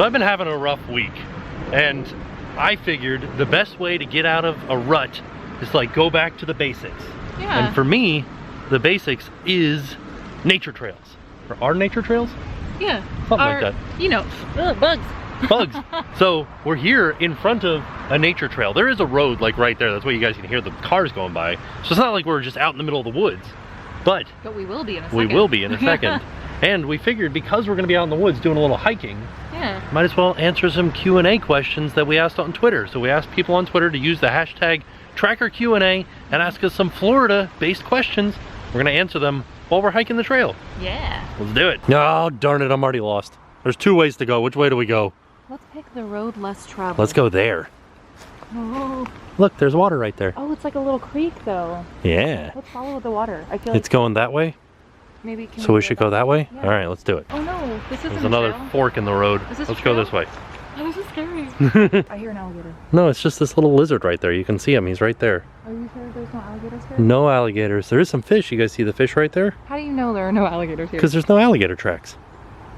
So I've been having a rough week, and I figured the best way to get out of a rut is to like go back to the basics. Yeah. And for me, the basics is nature trails. Or are nature trails? Yeah. Something like that. You know, bugs. Bugs. So we're here in front of a nature trail. There is a road like right there. That's why you guys can hear the cars going by. So it's not like we're just out in the middle of the woods. But we will be in a second. We will be in a second. And we figured because we're going to be out in the woods doing a little hiking, yeah, might as well answer some Q&A questions that we asked on Twitter. So we asked people on Twitter to use the hashtag Tracker Q&A and ask us some Florida-based questions. We're going to answer them while we're hiking the trail. Yeah. Let's do it. Oh, darn it, I'm already lost. There's 2 ways to go. Which way do we go? Let's pick the road less traveled. Let's go there. Oh. Look, there's water right there. Oh, it's like a little creek though. Yeah. Let's follow the water. I feel like it's going that way? Maybe so we should go that way? Yeah. All right, let's do it. Oh no, this isn't There's another fork in the road. Let's go this way. Oh, this is scary. I hear an alligator. No, it's just this little lizard right there. You can see him. He's right there. Are you sure there's no alligators here? No alligators. There is some fish. You guys see the fish right there? How do you know there are no alligators here? Because there's no alligator tracks.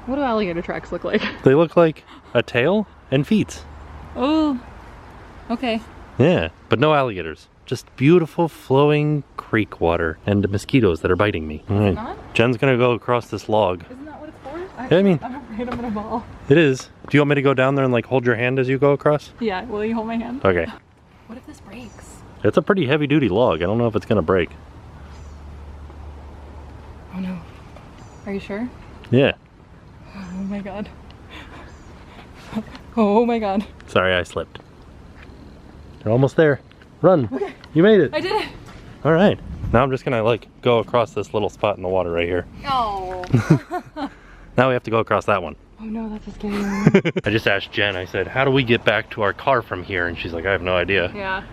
What do alligator tracks look like? They look like a tail and feet. Oh, okay. Yeah, but no alligators. Just beautiful flowing creek water and mosquitoes that are biting me. All right. Not? Jen's gonna go across this log. Isn't that what it's for? Yeah, I mean, I'm afraid I'm gonna fall. it is. Do you want me to go down there and like hold your hand as you go across? Yeah, will you hold my hand? Okay. What if this breaks? It's a pretty heavy duty log. I don't know if it's gonna break. Oh no. Are you sure? Yeah. Oh my god. Oh my god. Sorry, I slipped. You're almost there. Run. Okay. You made it. I did it. All right. Now I'm just gonna like go across this little spot in the water right here. Oh. Now we have to go across that one. Oh no, that's a scary one. I just asked Jen, I said, how do we get back to our car from here? And she's like, I have no idea. Yeah.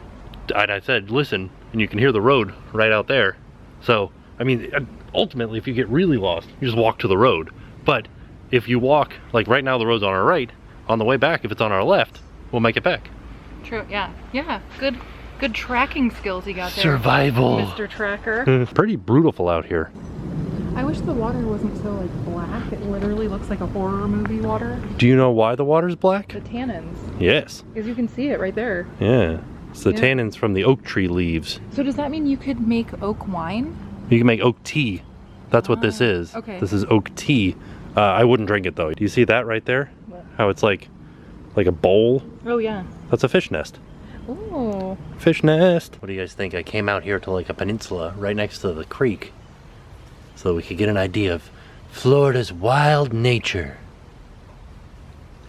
And I said, listen, and you can hear the road right out there. So, I mean, ultimately, if you get really lost, you just walk to the road. But if you walk, like right now the road's on our right, on the way back, if it's on our left, we'll make it back. True, yeah. Yeah, good tracking skills you got there. Survival. Mr. Tracker. Pretty brutal out here. I wish the water wasn't so like black. It literally looks like a horror movie water. Do you know why the water's black? The tannins. Yes. Because you can see it right there. Yeah. It's the Yeah. tannins from the oak tree leaves. So does that mean you could make oak wine? You can make oak tea. That's what this is. Okay. This is oak tea. I wouldn't drink it though. Do you see that right there? What? How it's like a bowl? Oh yeah. That's a fish nest. Oh. Fish nest. What do you guys think? I came out here to like a peninsula right next to the creek so we could get an idea of Florida's wild nature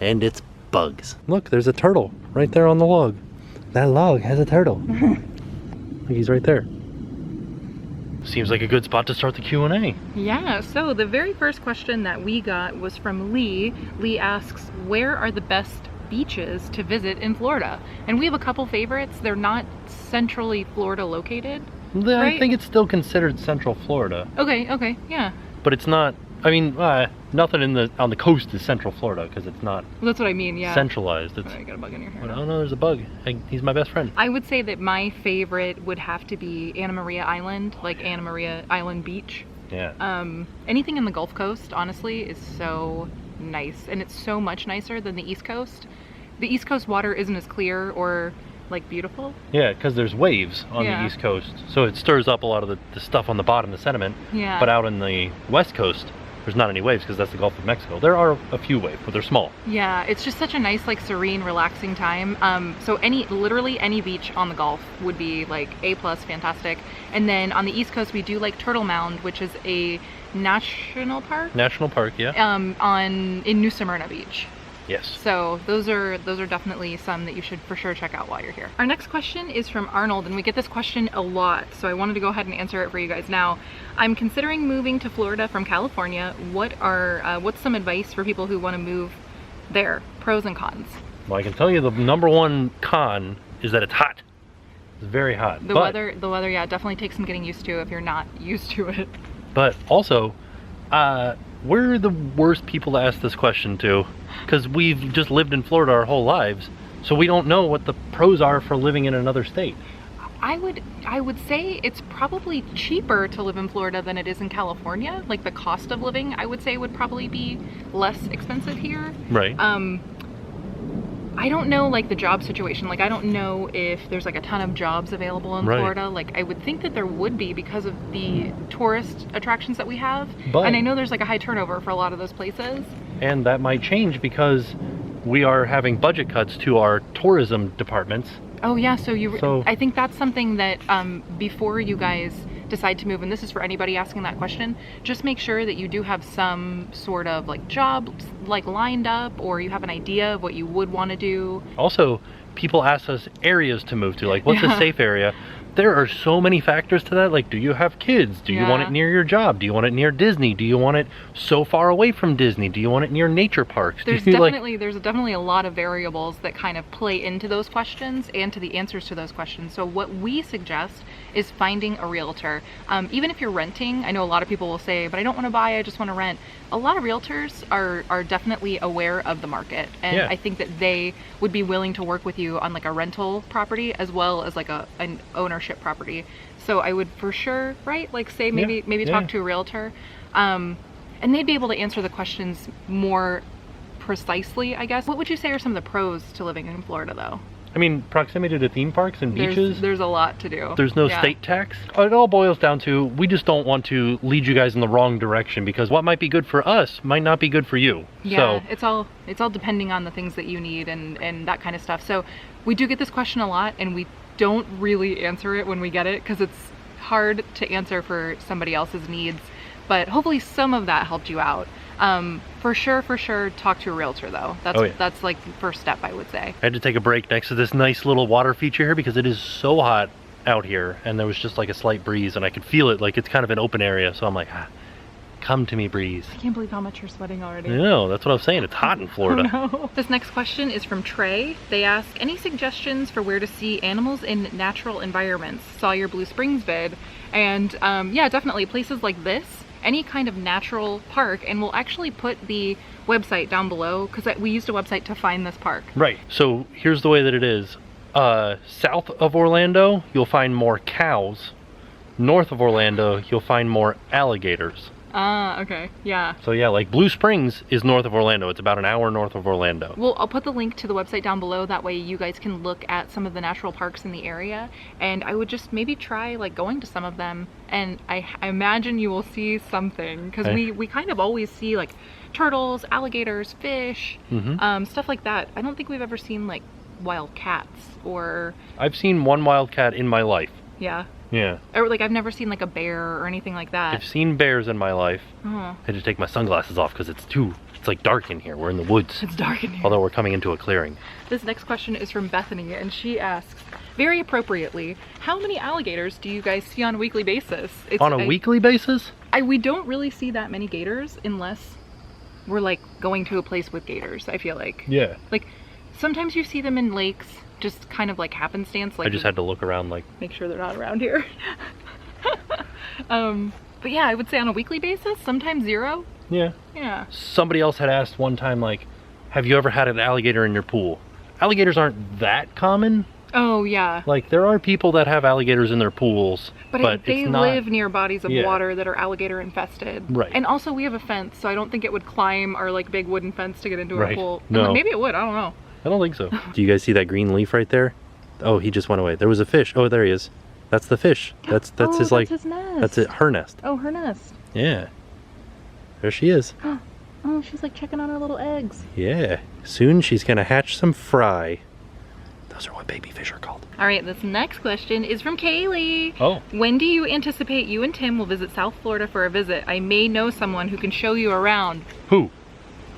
and its bugs. Look, there's a turtle right there on the log. That log has a turtle. He's right there. Seems like a good spot to start the Q&A. Yeah, so the very first question that we got was from Lee. Lee asks, where are the best beaches to visit in Florida? And we have a couple favorites. They're not centrally Florida located. I think it's still considered Central Florida. Okay, yeah. But it's not, I mean, nothing on the coast is Central Florida because it's not Well, that's what I mean, yeah. centralized. It's, Oh, you got a bug in your hair. oh no, there's a bug. He's my best friend. I would say that my favorite would have to be Anna Maria Island, like Anna Maria Island Beach. Yeah. Anything in the Gulf Coast, honestly, is so nice. And it's so much nicer than the East Coast. The East Coast water isn't as clear or like beautiful. Yeah, because there's waves on the East Coast. So it stirs up a lot of the stuff on the bottom, the sediment. Yeah. But out in the West Coast, there's not any waves because that's the Gulf of Mexico. There are a few waves, but they're small. Yeah, it's just such a nice, like, serene, relaxing time. So literally any beach on the Gulf would be like A+, fantastic. And then on the East Coast, we do like Turtle Mound, which is a national park. National park, yeah. In New Smyrna Beach. Yes. So those are definitely some that you should for sure check out while you're here. Our next question is from Arnold, and we get this question a lot, so I wanted to go ahead and answer it for you guys now. I'm considering moving to Florida from California. What's some advice for people who want to move there? Pros and cons. Well, I can tell you the number one con is that it's hot. It's very hot. The weather, yeah, definitely takes some getting used to if you're not used to it. But also, we're the worst people to ask this question to because we've just lived in Florida our whole lives, so we don't know what the pros are for living in another state. I would say it's probably cheaper to live in Florida than it is in California. Like the cost of living, I would say, would probably be less expensive here. Right. I don't know like the job situation. Like I don't know if there's like a ton of jobs available in Florida. Like I would think that there would be because of the tourist attractions that we have. And I know there's like a high turnover for a lot of those places. And that might change because we are having budget cuts to our tourism departments. Oh yeah, so I think that's something that before you guys decide to move, and this is for anybody asking that question, just make sure that you do have some sort of like job like lined up, or you have an idea of what you would want to do. Also, people ask us areas to move to, like what's a safe area? There are so many factors to that. Like, do you have kids? Do you want it near your job? Do you want it near Disney? Do you want it so far away from Disney? Do you want it near nature parks? There's definitely a lot of variables that kind of play into those questions and to the answers to those questions. So what we suggest is finding a realtor. Even if you're renting, I know a lot of people will say, but I don't want to buy, I just want to rent. A lot of realtors are definitely aware of the market, and I think that they would be willing to work with you on like a rental property as well as like an ownership property. So I would for sure, right? Like say maybe talk to a realtor, and they'd be able to answer the questions more precisely, I guess. What would you say are some of the pros to living in Florida though? I mean, proximity to theme parks and beaches. There's a lot to do. There's no state tax. It all boils down to, we just don't want to lead you guys in the wrong direction, because what might be good for us might not be good for you. Yeah, so it's all depending on the things that you need and that kind of stuff. So we do get this question a lot, and we don't really answer it when we get it because it's hard to answer for somebody else's needs. But hopefully some of that helped you out. For sure, talk to a realtor though. That's like the first step, I would say. I had to take a break next to this nice little water feature here because it is so hot out here, and there was just like a slight breeze, and I could feel it. Like it's kind of an open area, so I'm like, come to me, breeze. I can't believe how much you're sweating already. No, that's what I was saying. It's hot in Florida. Oh, no. This next question is from Trey. They ask, any suggestions for where to see animals in natural environments? Saw your Blue Springs vid, and yeah, definitely places like this. Any kind of natural park, and we'll actually put the website down below because we used a website to find this park. Right, so here's the way that it is. South of Orlando, you'll find more cows. North of Orlando, you'll find more alligators. Okay, yeah. So yeah, like Blue Springs is north of Orlando. It's about an hour north of Orlando. Well, I'll put the link to the website down below. That way you guys can look at some of the natural parks in the area. And I would just maybe try like going to some of them. And I imagine you will see something. Because we kind of always see like turtles, alligators, fish, stuff like that. I don't think we've ever seen like wild cats or... I've seen one wild cat in my life. Yeah. Yeah. Or like I've never seen like a bear or anything like that. I've seen bears in my life. I had to take my sunglasses off because it's like dark in here. We're in the woods. It's dark in here. Although we're coming into a clearing. This next question is from Bethany, and she asks, very appropriately, how many alligators do you guys see on a weekly basis? On a weekly basis? We don't really see that many gators unless we're like going to a place with gators, I feel like. Yeah. Like sometimes you see them in lakes, just kind of like happenstance. Like I just had to look around, like make sure they're not around here. But yeah, I would say on a weekly basis, sometimes 0. Yeah. Yeah. Somebody else had asked one time, like, have you ever had an alligator in your pool? Alligators aren't that common. Oh yeah. Like there are people that have alligators in their pools, but they live near bodies of water that are alligator infested. Right. And also we have a fence, so I don't think it would climb our like big wooden fence to get into our pool. No. Maybe it would, I don't know. I don't think so. Do you guys see that green leaf right there? Oh, he just went away. There was a fish. Oh, there he is. That's the fish. That's his like. His nest. That's it. Her nest. Oh, her nest. Yeah. There she is. Oh, she's like checking on her little eggs. Yeah. Soon she's gonna hatch some fry. Those are what baby fish are called. All right, this next question is from Kaylee. Oh. When do you anticipate you and Tim will visit South Florida for a visit? I may know someone who can show you around. Who?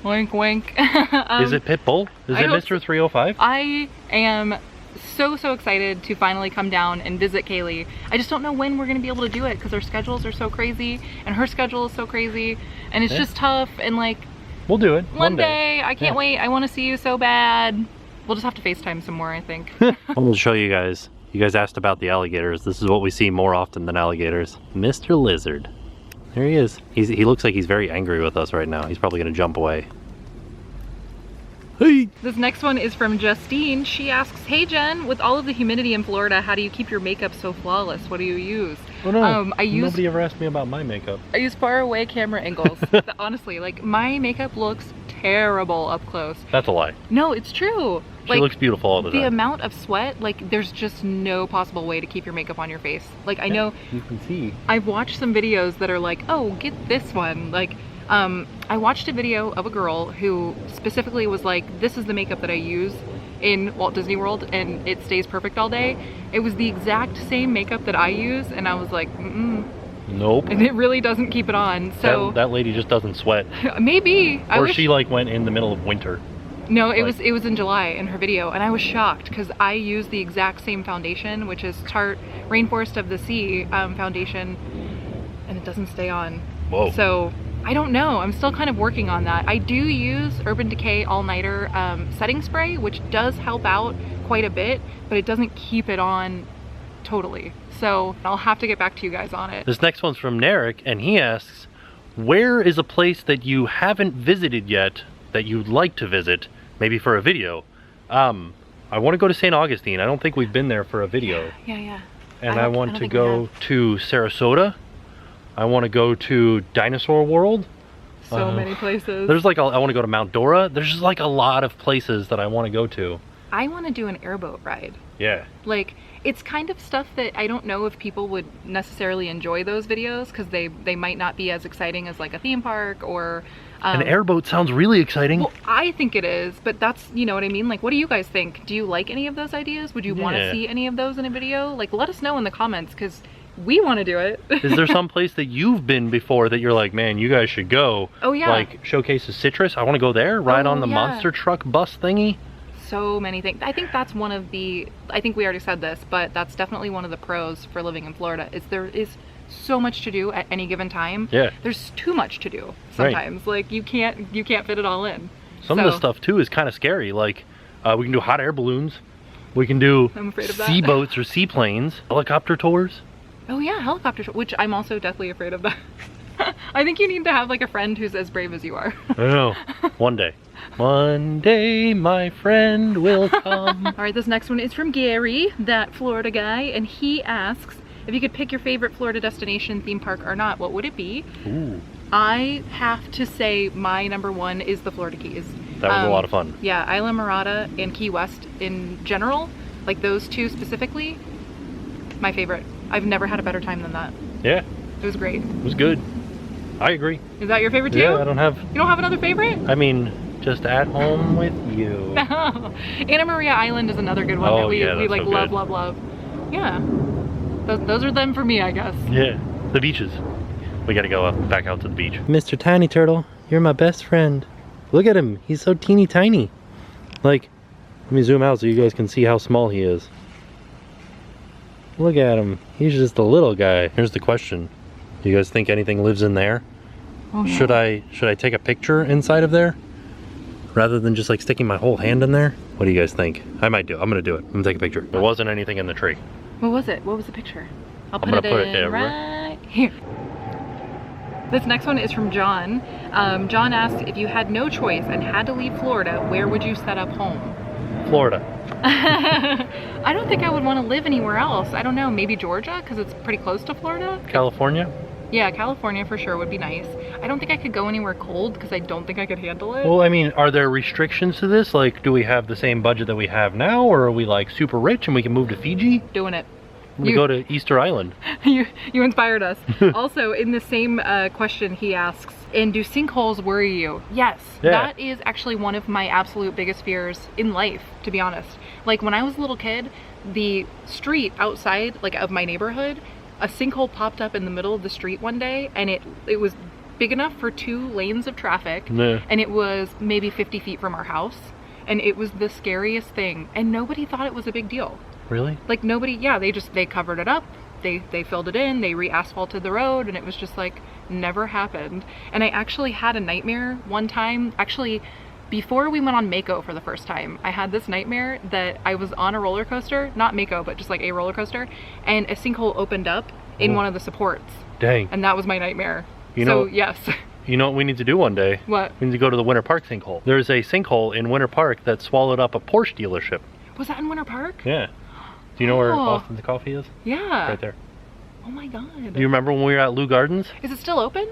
Wink, wink. Is it Pitbull? Is it Mr. 305? I am so excited to finally come down and visit Kaylee. I just don't know when we're going to be able to do it because our schedules are so crazy and her schedule is so crazy and it's just tough, and like... We'll do it. One day. I can't wait. I want to see you so bad. We'll just have to FaceTime some more, I think. I'll show you guys. You guys asked about the alligators. This is what we see more often than alligators. Mr. Lizard. There he is. He looks like he's very angry with us right now. He's probably going to jump away. Hey! This next one is from Justine. She asks, hey Jen, with all of the humidity in Florida, how do you keep your makeup so flawless? What do you use? Oh no, nobody ever asked me about my makeup. I use far away camera angles. Honestly, like my makeup looks terrible up close. That's a lie. No, it's true. She looks beautiful all the time. The amount of sweat, like there's just no possible way to keep your makeup on your face. Like I know you can see. I've watched some videos that are like, oh, get this one. Like I watched a video of a girl who specifically was like, this is the makeup that I use in Walt Disney World and it stays perfect all day. It was the exact same makeup that I use and I was like, nope. And it really doesn't keep it on. So that lady just doesn't sweat. Maybe. Or she like went in the middle of winter. No, it was in July in her video, and I was shocked because I use the exact same foundation, which is Tarte Rainforest of the Sea foundation, and it doesn't stay on. Whoa. So I don't know. I'm still kind of working on that. I do use Urban Decay All Nighter setting spray, which does help out quite a bit, but it doesn't keep it on totally. So I'll have to get back to you guys on it. This next one's from Narek, and he asks, where is a place that you haven't visited yet that you'd like to visit, maybe for a video? I want to go to St. Augustine. I don't think we've been there for a video. Yeah. And I want to go to Sarasota. I want to go to Dinosaur World. So many places. There's like, I want to go to Mount Dora. There's just like a lot of places that I want to go to. I want to do an airboat ride. Yeah. Like, it's kind of stuff that I don't know if people would necessarily enjoy those videos because they might not be as exciting as like a theme park or... An airboat sounds really exciting. Well, I think it is, but that's, you know what I mean? Like, what do you guys think? Do you like any of those ideas? Would you want to see any of those in a video? Like, let us know in the comments because we want to do it. Is there some place that you've been before that you're like, man, you guys should go? Oh, yeah. Like, showcases citrus. I want to go there. Ride on the monster truck bus thingy. So many things. I think that's one of the, I think we already said this, but that's definitely one of the pros for living in Florida is there is so much to do at any given time. Yeah. There's too much to do sometimes. Right. Like you can't fit it all in. Some of the stuff too is kind of scary. Like we can do hot air balloons. We can do sea boats or seaplanes, helicopter tours. Oh yeah, helicopter tours, which I'm also deathly afraid of that. I think you need to have like a friend who's as brave as you are. I know. One day. One day my friend will come. All right, this next one is from Gary, that Florida guy, and he asks, if you could pick your favorite Florida destination, theme park or not, what would it be? Ooh. I have to say my number one is the Florida Keys. That was a lot of fun. Yeah, Isla Mirada and Key West in general, like those two specifically, my favorite. I've never had a better time than that. Yeah. It was great. It was good. I agree. Is that your favorite too? Yeah, I don't have... You don't have another favorite? I mean, just at home with you. Anna Maria Island is another good one that we like so love. Yeah. Those are them for me, I guess. Yeah. The beaches. We gotta go back out to the beach. Mr. Tiny Turtle, you're my best friend. Look at him. He's so teeny tiny. Like, let me zoom out so you guys can see how small he is. Look at him. He's just a little guy. Here's the question. Do you guys think anything lives in there? Oh, no. Should I take a picture inside of there? Rather than just like sticking my whole hand in there? What do you guys think? I might do. I'm gonna do it. I'm gonna take a picture. There wasn't anything in the tree. What was it? What was the picture? I'm gonna put it in right here. This next one is from John. John asks, if you had no choice and had to leave Florida, where would you set up home? Florida. I don't think I would want to live anywhere else. I don't know, maybe Georgia because it's pretty close to Florida. California? Yeah, California for sure would be nice. I don't think I could go anywhere cold because I don't think I could handle it. Well, I mean, are there restrictions to this? Like, do we have the same budget that we have now, or are we like super rich and we can move to Fiji? Doing it. We go to Easter Island. You inspired us. Also, in the same question, he asks, and do sinkholes worry you? Yes, that is actually one of my absolute biggest fears in life, to be honest. Like when I was a little kid, the street outside like of my neighborhood, a sinkhole popped up in the middle of the street one day, and it was big enough for 2 lanes of traffic, and it was maybe 50 feet from our house, and it was the scariest thing, and nobody thought it was a big deal. Really? Like nobody, yeah, they covered it up, they filled it in, they re-asphalted the road, and it was just like never happened. And I actually had a nightmare one time, actually before we went on Mako for the first time. I had this nightmare that I was on a roller coaster, not Mako, but just like a roller coaster, and a sinkhole opened up in one of the supports. Dang. And that was my nightmare. Yes. You know what we need to do one day? What? We need to go to the Winter Park sinkhole. There's a sinkhole in Winter Park that swallowed up a Porsche dealership. Was that in Winter Park? Yeah. Do you know where Austin's Coffee is? Yeah. Right there. Oh my god. Do you remember when we were at Lou Gardens? Is it still open?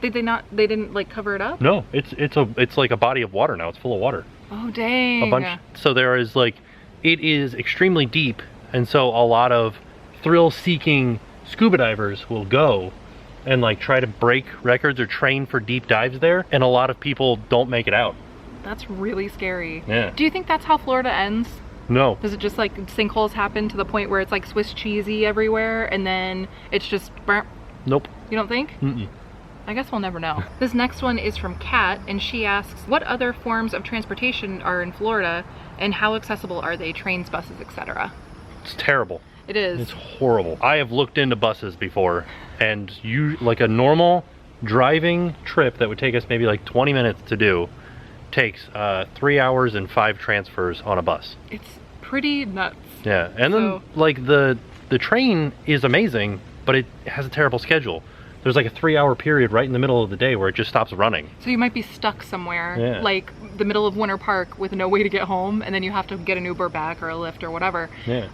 Did they not? They didn't like cover it up? No, it's like a body of water now. It's full of water. Oh dang. A bunch. So there is like, it is extremely deep, and so a lot of thrill-seeking scuba divers will go and like try to break records or train for deep dives there, and a lot of people don't make it out. That's really scary. Yeah. Do you think that's how Florida ends? No. Does it just like sinkholes happen to the point where it's like Swiss cheesy everywhere and then it's just burnt? Nope. You don't think? Mm-mm. I guess we'll never know. This next one is from Kat, and she asks, what other forms of transportation are in Florida and how accessible are they? Trains, buses, etc. It's terrible. It is. It's horrible. I have looked into buses before, and like a normal driving trip that would take us maybe like 20 minutes to do takes 3 hours and 5 transfers on a bus. It's pretty nuts. Yeah, and then like the train is amazing, but it has a terrible schedule. There's like a 3-hour period right in the middle of the day where it just stops running. So you might be stuck somewhere, yeah, like the middle of Winter Park with no way to get home, and then you have to get an Uber back or a Lyft or whatever. Yeah.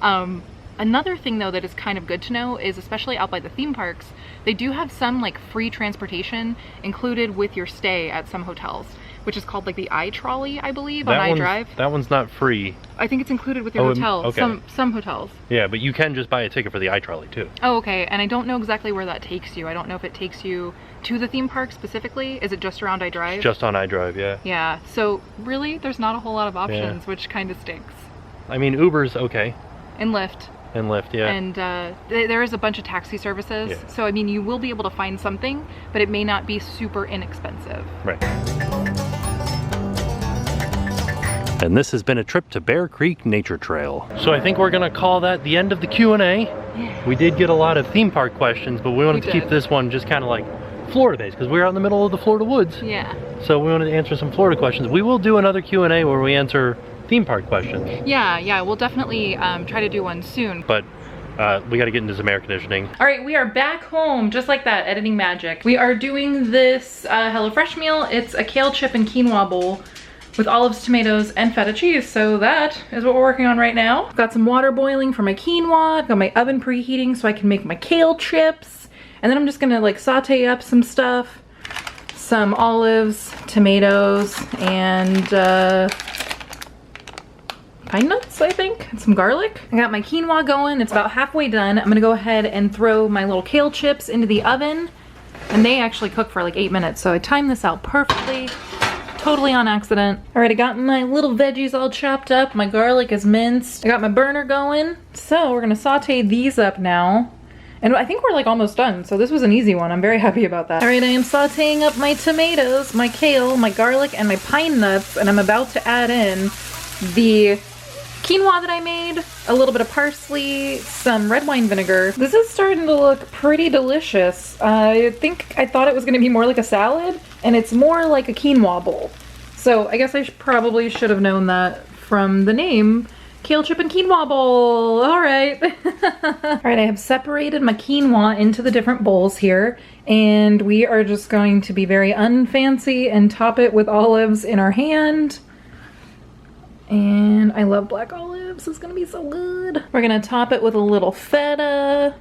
Another thing though that is kind of good to know is, especially out by the theme parks, they do have some like free transportation included with your stay at some hotels, which is called like the iTrolley, I believe, on iDrive. That one's not free. I think it's included with your hotel. Okay. Some hotels. Yeah, but you can just buy a ticket for the iTrolley too. Oh, okay. And I don't know exactly where that takes you. I don't know if it takes you to the theme park specifically. Is it just around iDrive? It's just on iDrive, yeah. Yeah. So really, there's not a whole lot of options, which kind of stinks. I mean, Uber's okay. And Lyft. And Lyft, yeah. And there is a bunch of taxi services. Yeah. So, I mean, you will be able to find something, but it may not be super inexpensive. Right. And this has been a trip to Bear Creek Nature Trail. So I think we're gonna call that the end of the Q&A. Yeah. We did get a lot of theme park questions, but we wanted to keep this one just kind of like Florida-based, because we're out in the middle of the Florida woods. Yeah. So we wanted to answer some Florida questions. We will do another Q&A where we answer theme park questions. Yeah, we'll definitely try to do one soon. But we got to get into some air conditioning. All right, we are back home, just like that, editing magic. We are doing this HelloFresh meal. It's a kale chip and quinoa bowl with olives, tomatoes, and feta cheese. So that is what we're working on right now. I've got some water boiling for my quinoa. I've got my oven preheating so I can make my kale chips. And then I'm just gonna like saute up some stuff. Some olives, tomatoes, and pine nuts, I think, and some garlic. I got my quinoa going. It's about halfway done. I'm gonna go ahead and throw my little kale chips into the oven. And they actually cook for like 8 minutes. So I timed this out perfectly. Totally on accident. All right, I got my little veggies all chopped up. My garlic is minced. I got my burner going. So we're gonna saute these up now. And I think we're like almost done. So this was an easy one. I'm very happy about that. All right, I am sauteing up my tomatoes, my kale, my garlic, and my pine nuts. And I'm about to add in the quinoa that I made, a little bit of parsley, some red wine vinegar. This is starting to look pretty delicious. I think I thought it was gonna be more like a salad, and it's more like a quinoa bowl. So I guess I probably should have known that from the name, kale chip and quinoa bowl. All right. All right, I have separated my quinoa into the different bowls here, and we are just going to be very unfancy and top it with olives in our hand. And I love black olives. It's gonna be so good. We're gonna top it with a little feta.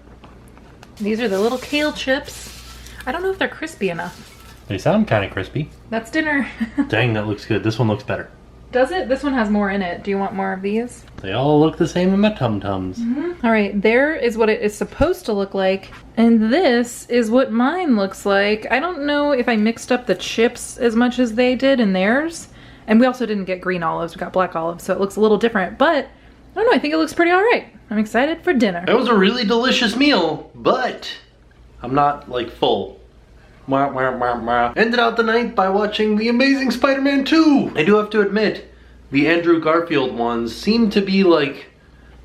These are the little kale chips. I don't know if they're crispy enough. They sound kind of crispy. That's dinner. Dang, that looks good. This one looks better. Does it? This one has more in it. Do you want more of these? They all look the same in my tum-tums. All right, there is what it is supposed to look like. And this is what mine looks like. I don't know if I mixed up the chips as much as they did in theirs. And we also didn't get green olives, we got black olives, so it looks a little different, but I don't know, I think it looks pretty all right. I'm excited for dinner. It was a really delicious meal, but I'm not like full. Ended out the night by watching The Amazing Spider-Man 2. I do have to admit, the Andrew Garfield ones seem to be like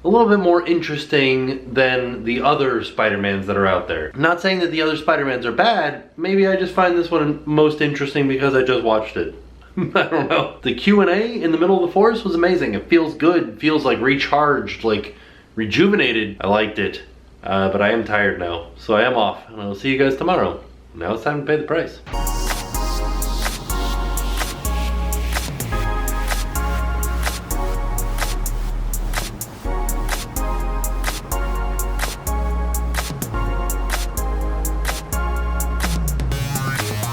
a little bit more interesting than the other Spider-Mans that are out there. Not saying that the other Spider-Mans are bad, maybe I just find this one most interesting because I just watched it. I don't know. The Q&A in the middle of the forest was amazing. It feels good. It feels like recharged, like rejuvenated. I liked it. But I am tired now. So I am off. And I'll see you guys tomorrow. Now it's time to pay the price.